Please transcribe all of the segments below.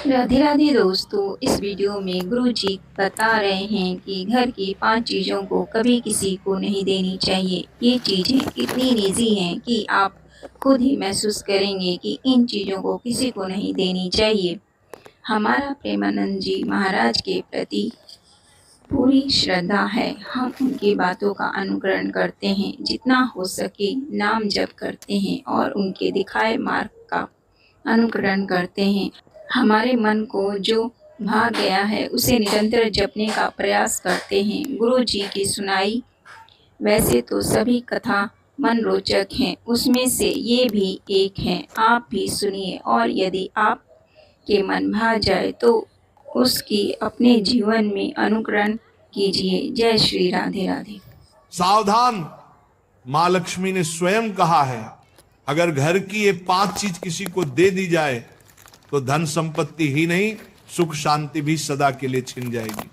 राधे राधे दोस्तों, इस वीडियो में गुरुजी बता रहे हैं कि घर की 5 चीज़ों को कभी किसी को नहीं देनी चाहिए। ये चीज़ें इतनी निजी हैं कि आप खुद ही महसूस करेंगे कि इन चीज़ों को किसी को नहीं देनी चाहिए। हमारा प्रेमानंद जी महाराज के प्रति पूरी श्रद्धा है। हम उनकी बातों का अनुकरण करते हैं, जितना हो सके नाम जप करते हैं और उनके दिखाए मार्ग का अनुकरण करते हैं। हमारे मन को जो भा गया है उसे निरंतर जपने का प्रयास करते हैं। गुरु जी की सुनाई वैसे तो सभी कथा मन रोचक हैं, उसमें से ये भी एक है। आप भी सुनिए और यदि आपके मन भा जाए तो उसकी अपने जीवन में अनुकरण कीजिए। जय श्री राधे राधे। सावधान, माँ लक्ष्मी ने स्वयं कहा है, अगर घर की ये 5 चीज किसी को दे दी जाए तो धन संपत्ति ही नहीं, सुख शांति भी सदा के लिए छिन जाएगी।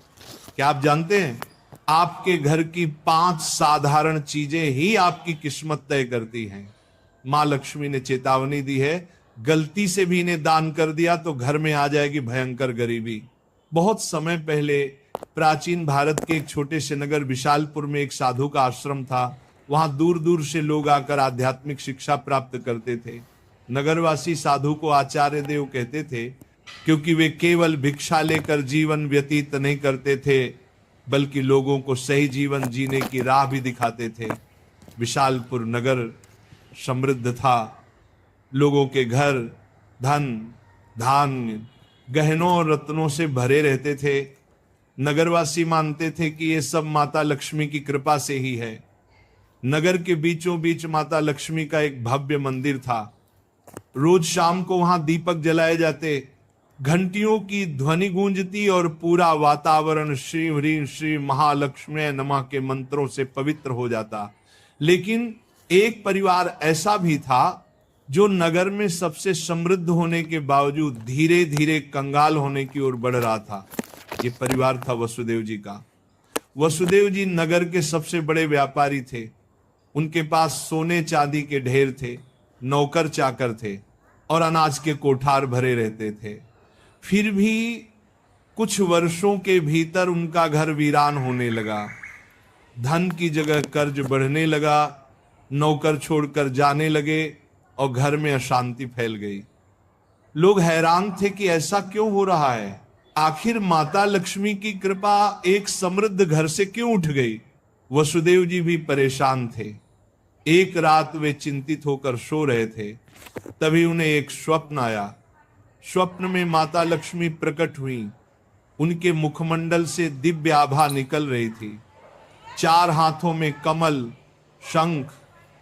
क्या आप जानते हैं, आपके घर की 5 साधारण चीजें ही आपकी किस्मत तय करती हैं। माँ लक्ष्मी ने चेतावनी दी है, गलती से भी इन्हें दान कर दिया तो घर में आ जाएगी भयंकर गरीबी। बहुत समय पहले प्राचीन भारत के एक छोटे से नगर विशालपुर में एक साधु का आश्रम था। वहां दूर दूर से लोग आकर आध्यात्मिक शिक्षा प्राप्त करते थे। नगरवासी साधु को आचार्य देव कहते थे, क्योंकि वे केवल भिक्षा लेकर जीवन व्यतीत नहीं करते थे, बल्कि लोगों को सही जीवन जीने की राह भी दिखाते थे। विशालपुर नगर समृद्ध था, लोगों के घर धन धान्य गहनों और रत्नों से भरे रहते थे। नगरवासी मानते थे कि ये सब माता लक्ष्मी की कृपा से ही है। नगर के बीचों बीच माता लक्ष्मी का एक भव्य मंदिर था। रोज शाम को वहां दीपक जलाए जाते, घंटियों की ध्वनि गूंजती और पूरा वातावरण श्री ह्रीं श्री महालक्ष्मी नमः के मंत्रों से पवित्र हो जाता। लेकिन एक परिवार ऐसा भी था जो नगर में सबसे समृद्ध होने के बावजूद धीरे धीरे कंगाल होने की ओर बढ़ रहा था। ये परिवार था वसुदेव जी का। वसुदेव जी नगर के सबसे बड़े व्यापारी थे। उनके पास सोने चांदी के ढेर थे, नौकर चाकर थे और अनाज के कोठार भरे रहते थे। फिर भी कुछ वर्षों के भीतर उनका घर वीरान होने लगा। धन की जगह कर्ज बढ़ने लगा, नौकर छोड़कर जाने लगे और घर में अशांति फैल गई। लोग हैरान थे कि ऐसा क्यों हो रहा है, आखिर माता लक्ष्मी की कृपा एक समृद्ध घर से क्यों उठ गई। वसुदेव जी भी परेशान थे। एक रात वे चिंतित होकर सो रहे थे, तभी उन्हें एक स्वप्न आया। स्वप्न में माता लक्ष्मी प्रकट हुई। उनके मुखमंडल से दिव्य आभा निकल रही थी। 4 हाथों में कमल, शंख,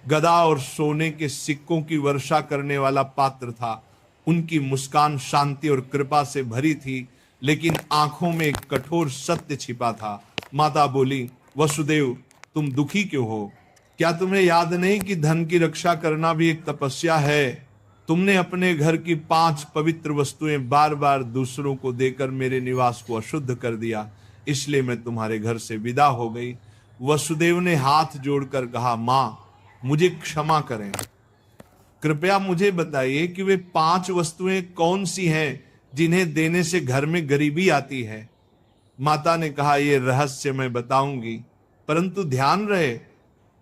गदा और सोने के सिक्कों की वर्षा करने वाला पात्र था। उनकी मुस्कान शांति और कृपा से भरी थी, लेकिन आंखों में एक कठोर सत्य छिपा था। माता बोली, वसुदेव तुम दुखी क्यों हो? क्या तुम्हें याद नहीं कि धन की रक्षा करना भी एक तपस्या है? तुमने अपने घर की 5 पवित्र वस्तुएं बार बार दूसरों को देकर मेरे निवास को अशुद्ध कर दिया, इसलिए मैं तुम्हारे घर से विदा हो गई। वसुदेव ने हाथ जोड़कर कहा, मां मुझे क्षमा करें, कृपया मुझे बताइए कि वे 5 वस्तुएं कौन सी हैं जिन्हें देने से घर में गरीबी आती है। माता ने कहा, यह रहस्य मैं बताऊंगी, परंतु ध्यान रहे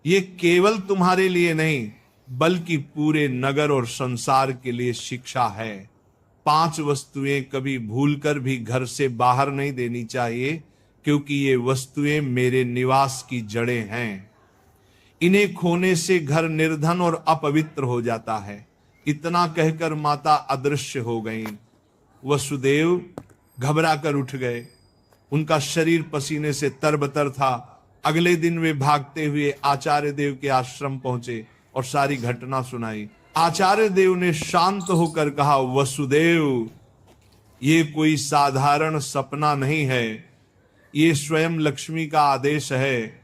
ये केवल तुम्हारे लिए नहीं बल्कि पूरे नगर और संसार के लिए शिक्षा है। 5 वस्तुएं कभी भूलकर भी घर से बाहर नहीं देनी चाहिए, क्योंकि ये वस्तुएं मेरे निवास की जड़ें हैं। इन्हें खोने से घर निर्धन और अपवित्र हो जाता है। इतना कहकर माता अदृश्य हो गईं। वसुदेव घबरा कर उठ गए। उनका शरीर पसीने से तरबतर था। अगले दिन वे भागते हुए आचार्य देव के आश्रम पहुंचे और सारी घटना सुनाई। आचार्य देव ने शांत होकर कहा, वसुदेव ये कोई साधारण सपना नहीं है, ये स्वयं लक्ष्मी का आदेश है।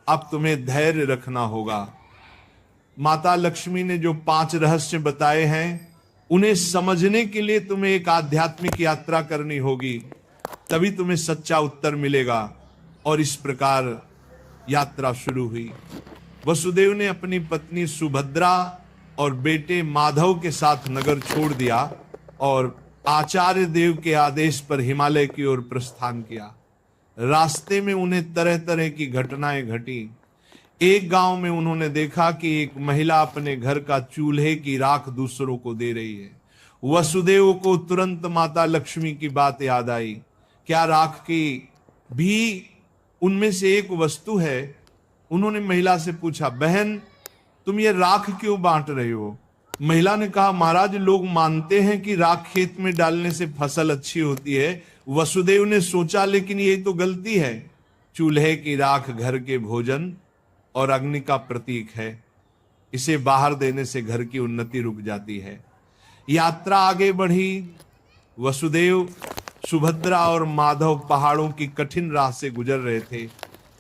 अब तुम्हें धैर्य रखना होगा। माता लक्ष्मी ने जो 5 रहस्य बताए हैं, उन्हें समझने के लिए तुम्हें एक आध्यात्मिक यात्रा करनी होगी, तभी तुम्हें सच्चा उत्तर मिलेगा। और इस प्रकार यात्रा शुरू हुई। वसुदेव ने अपनी पत्नी सुभद्रा और बेटे माधव के साथ नगर छोड़ दिया और आचार्य देव के आदेश पर हिमालय की ओर प्रस्थान किया। रास्ते में उन्हें तरह तरह की घटनाएं घटी। एक गांव में उन्होंने देखा कि एक महिला अपने घर का चूल्हे की राख दूसरों को दे रही है। वसुदेव को तुरंत माता लक्ष्मी की बात याद आई। क्या राख की भी उनमें से एक वस्तु है? उन्होंने महिला से पूछा, बहन तुम ये राख क्यों बांट रही हो? महिला ने कहा, महाराज लोग मानते हैं कि राख खेत में डालने से फसल अच्छी होती है। वसुदेव ने सोचा लेकिन ये तो गलती है। चूल्हे की राख घर के भोजन और अग्नि का प्रतीक है। इसे बाहर देने से घर की उन्नति रुक जाती है। यात्रा आगे बढ़ी। वसुदेव, सुभद्रा और माधव पहाड़ों की कठिन राह से गुजर रहे थे।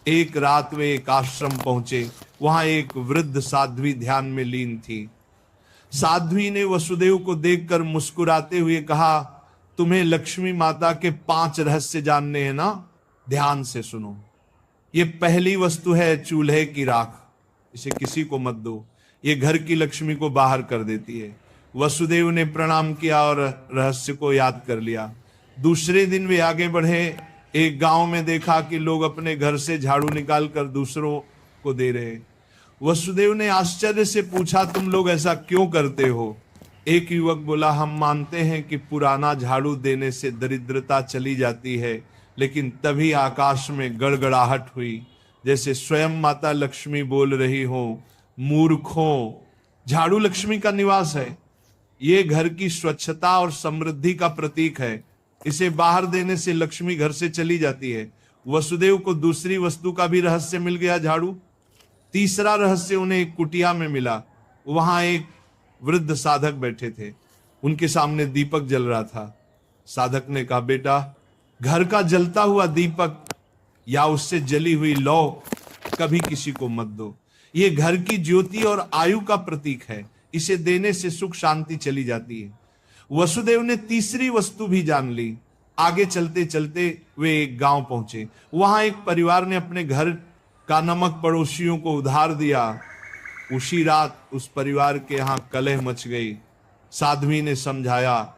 एक रात वे एक आश्रम पहुंचे। वहां एक वृद्ध साध्वी ध्यान में लीन थी। साध्वी ने वसुदेव को देखकर मुस्कुराते हुए कहा, तुम्हें लक्ष्मी माता के 5 रहस्य जानने हैं ना? ध्यान से सुनो। ये पहली वस्तु है चूल्हे की राख। इसे किसी को मत दो, ये घर की लक्ष्मी को बाहर कर देती है। वसुदेव ने प्रणाम किया और रहस्य को याद कर लिया। दूसरे दिन वे आगे बढ़े। एक गांव में देखा कि लोग अपने घर से झाड़ू निकालकर दूसरों को दे रहे। वसुदेव ने आश्चर्य से पूछा, तुम लोग ऐसा क्यों करते हो? एक युवक बोला, हम मानते हैं कि पुराना झाड़ू देने से दरिद्रता चली जाती है। लेकिन तभी आकाश में गड़गड़ाहट हुई, जैसे स्वयं माता लक्ष्मी बोल रही हो, मूर्खों, झाड़ू लक्ष्मी का निवास है। ये घर की स्वच्छता और समृद्धि का प्रतीक है। इसे बाहर देने से लक्ष्मी घर से चली जाती है। वसुदेव को दूसरी वस्तु का भी रहस्य मिल गया, झाड़ू। तीसरा रहस्य उन्हें एक कुटिया में मिला। वहां एक वृद्ध साधक बैठे थे। उनके सामने दीपक जल रहा था। साधक ने कहा, बेटा घर का जलता हुआ दीपक या उससे जली हुई लौ कभी किसी को मत दो। ये घर की ज्योति और आयु का प्रतीक है। इसे देने से सुख शांति चली जाती है। वसुदेव ने तीसरी वस्तु भी जान ली। आगे चलते चलते वे एक गांव पहुंचे। वहां एक परिवार ने अपने घर का नमक पड़ोसियों को उधार दिया। उसी रात उस परिवार के यहां कलह मच गई। साध्वी ने समझाया,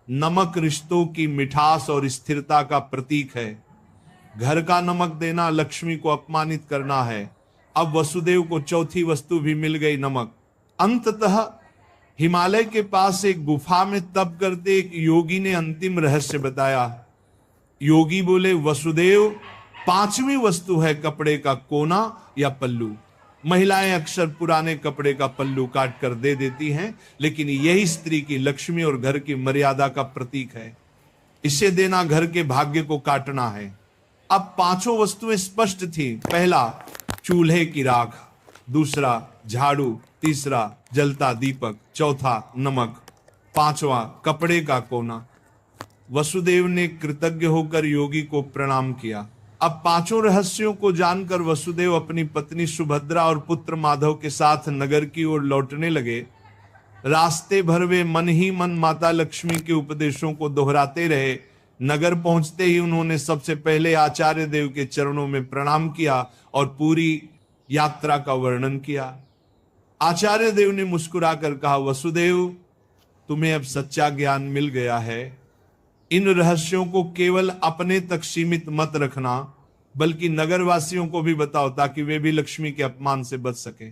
नमक रिश्तों की मिठास और स्थिरता का प्रतीक है। घर का नमक देना लक्ष्मी को अपमानित करना है। अब वसुदेव को चौथी वस्तु भी मिल गई, नमक। अंततः हिमालय के पास एक गुफा में तप करते एक योगी ने अंतिम रहस्य बताया। योगी बोले, वसुदेव 5वीं वस्तु है कपड़े का कोना या पल्लू। महिलाएं अक्सर पुराने कपड़े का पल्लू काट कर दे देती हैं, लेकिन यही स्त्री की लक्ष्मी और घर की मर्यादा का प्रतीक है। इसे देना घर के भाग्य को काटना है। अब 5 वस्तुएं स्पष्ट थी। पहला चूल्हे की राख, दूसरा झाड़ू, तीसरा जलता दीपक, चौथा नमक, 5वां कपड़े का कोना। वसुदेव ने कृतज्ञ होकर योगी को प्रणाम किया। अब 5 रहस्यों को जानकर वसुदेव अपनी पत्नी सुभद्रा और पुत्र माधव के साथ नगर की ओर लौटने लगे। रास्ते भर वे मन ही मन माता लक्ष्मी के उपदेशों को दोहराते रहे। नगर पहुंचते ही उन्होंने सबसे पहले आचार्य देव के चरणों में प्रणाम किया और पूरी यात्रा का वर्णन किया। आचार्य देव ने मुस्कुराकर कहा, वसुदेव तुम्हें अब सच्चा ज्ञान मिल गया है। इन रहस्यों को केवल अपने तक सीमित मत रखना, बल्कि नगरवासियों को भी बताओ ताकि वे भी लक्ष्मी के अपमान से बच सके।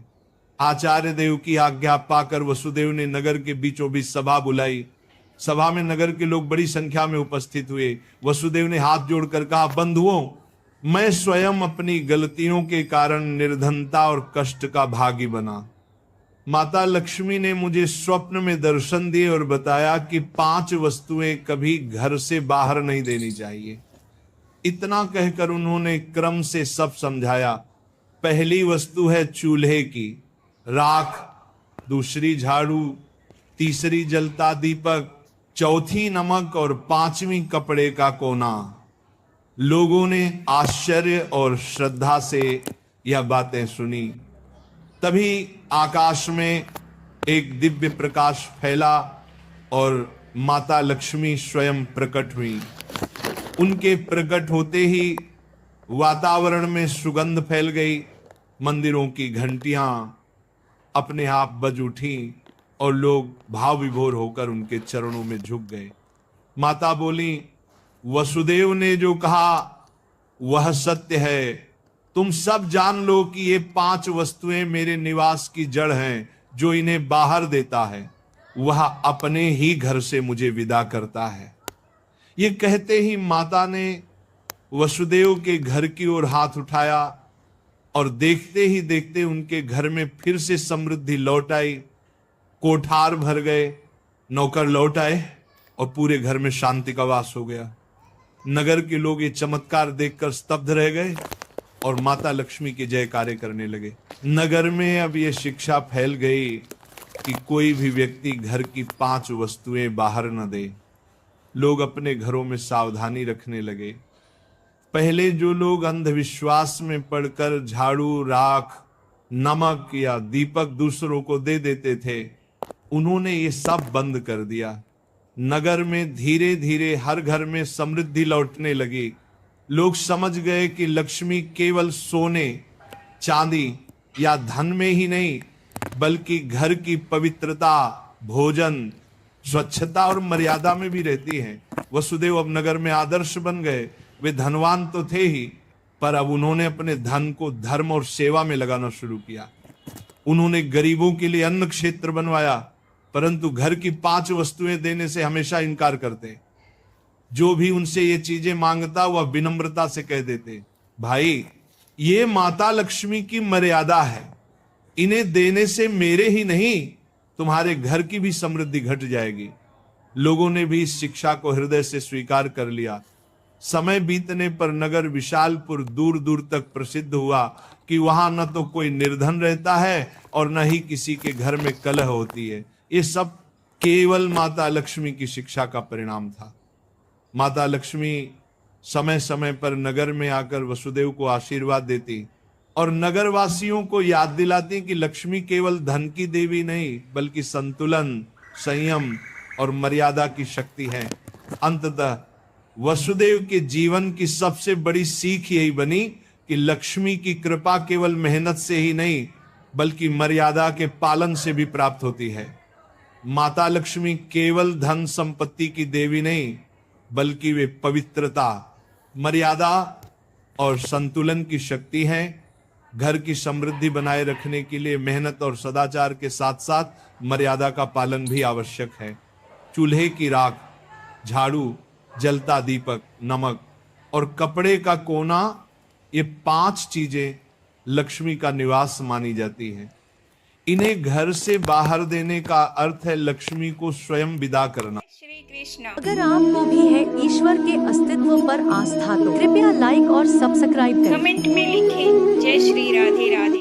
आचार्य देव की आज्ञा पाकर वसुदेव ने नगर के बीचों बीच सभा बुलाई। सभा में नगर के लोग बड़ी संख्या में उपस्थित हुए। वसुदेव ने हाथ जोड़कर कहा, बंधुओं, मैं स्वयं अपनी गलतियों के कारण निर्धनता और कष्ट का भागी बना। माता लक्ष्मी ने मुझे स्वप्न में दर्शन दिए और बताया कि 5 वस्तुएं कभी घर से बाहर नहीं देनी चाहिए। इतना कहकर उन्होंने क्रम से सब समझाया। पहली वस्तु है चूल्हे की राख, दूसरी झाड़ू, तीसरी जलता दीपक, चौथी नमक और 5वीं कपड़े का कोना। लोगों ने आश्चर्य और श्रद्धा से यह बातें सुनी। तभी आकाश में एक दिव्य प्रकाश फैला और माता लक्ष्मी स्वयं प्रकट हुई। उनके प्रकट होते ही वातावरण में सुगंध फैल गई। मंदिरों की घंटियां अपने आप बज उठी और लोग भाव विभोर होकर उनके चरणों में झुक गए। माता बोली, वसुदेव ने जो कहा वह सत्य है। तुम सब जान लो कि ये 5 वस्तुएं मेरे निवास की जड़ हैं। जो इन्हें बाहर देता है वह अपने ही घर से मुझे विदा करता है। ये कहते ही माता ने वसुदेव के घर की ओर हाथ उठाया और देखते ही देखते उनके घर में फिर से समृद्धि लौट आई। कोठार भर गए, नौकर लौट आए और पूरे घर में शांति का वास हो गया। नगर के लोग ये चमत्कार देखकर स्तब्ध रह गए और माता लक्ष्मी के जयकारे करने लगे। नगर में अब ये शिक्षा फैल गई कि कोई भी व्यक्ति घर की 5 वस्तुएं बाहर न दे। लोग अपने घरों में सावधानी रखने लगे। पहले जो लोग अंधविश्वास में पड़कर झाड़ू, राख, नमक या दीपक दूसरों को दे देते थे, उन्होंने ये सब बंद कर दिया। नगर में धीरे धीरे हर घर में समृद्धि लौटने लगी। लोग समझ गए कि लक्ष्मी केवल सोने, चांदी या धन में ही नहीं, बल्कि घर की पवित्रता, भोजन, स्वच्छता और मर्यादा में भी रहती है। वसुदेव अब नगर में आदर्श बन गए। वे धनवान तो थे ही, पर अब उन्होंने अपने धन को धर्म और सेवा में लगाना शुरू किया। उन्होंने गरीबों के लिए अन्न क्षेत्र बनवाया, परंतु घर की 5 वस्तुएं देने से हमेशा इनकार करते। जो भी उनसे ये चीजें मांगता वह विनम्रता से कह देते, भाई ये माता लक्ष्मी की मर्यादा है, इन्हें देने से मेरे ही नहीं तुम्हारे घर की भी समृद्धि घट जाएगी। लोगों ने भी इस शिक्षा को हृदय से स्वीकार कर लिया। समय बीतने पर नगर विशालपुर दूर दूर तक प्रसिद्ध हुआ कि वहां न तो कोई निर्धन रहता है और न ही किसी के घर में कलह होती है। ये सब केवल माता लक्ष्मी की शिक्षा का परिणाम था। माता लक्ष्मी समय समय पर नगर में आकर वसुदेव को आशीर्वाद देती और नगरवासियों को याद दिलाती कि लक्ष्मी केवल धन की देवी नहीं, बल्कि संतुलन, संयम और मर्यादा की शक्ति है। अंततः वसुदेव के जीवन की सबसे बड़ी सीख यही बनी कि लक्ष्मी की कृपा केवल मेहनत से ही नहीं, बल्कि मर्यादा के पालन से भी प्राप्त होती है। माता लक्ष्मी केवल धन संपत्ति की देवी नहीं, बल्कि वे पवित्रता, मर्यादा और संतुलन की शक्ति हैं। घर की समृद्धि बनाए रखने के लिए मेहनत और सदाचार के साथ साथ मर्यादा का पालन भी आवश्यक है। चूल्हे की राख, झाड़ू, जलता दीपक, नमक और कपड़े का कोना, ये 5 चीजें लक्ष्मी का निवास मानी जाती हैं। इन्हें घर से बाहर देने का अर्थ है लक्ष्मी को स्वयं विदा करना। श्री कृष्ण। अगर आपको भी है ईश्वर के अस्तित्व पर आस्था तो कृपया लाइक और सब्सक्राइब करें। कमेंट में लिखें जय श्री राधे राधे।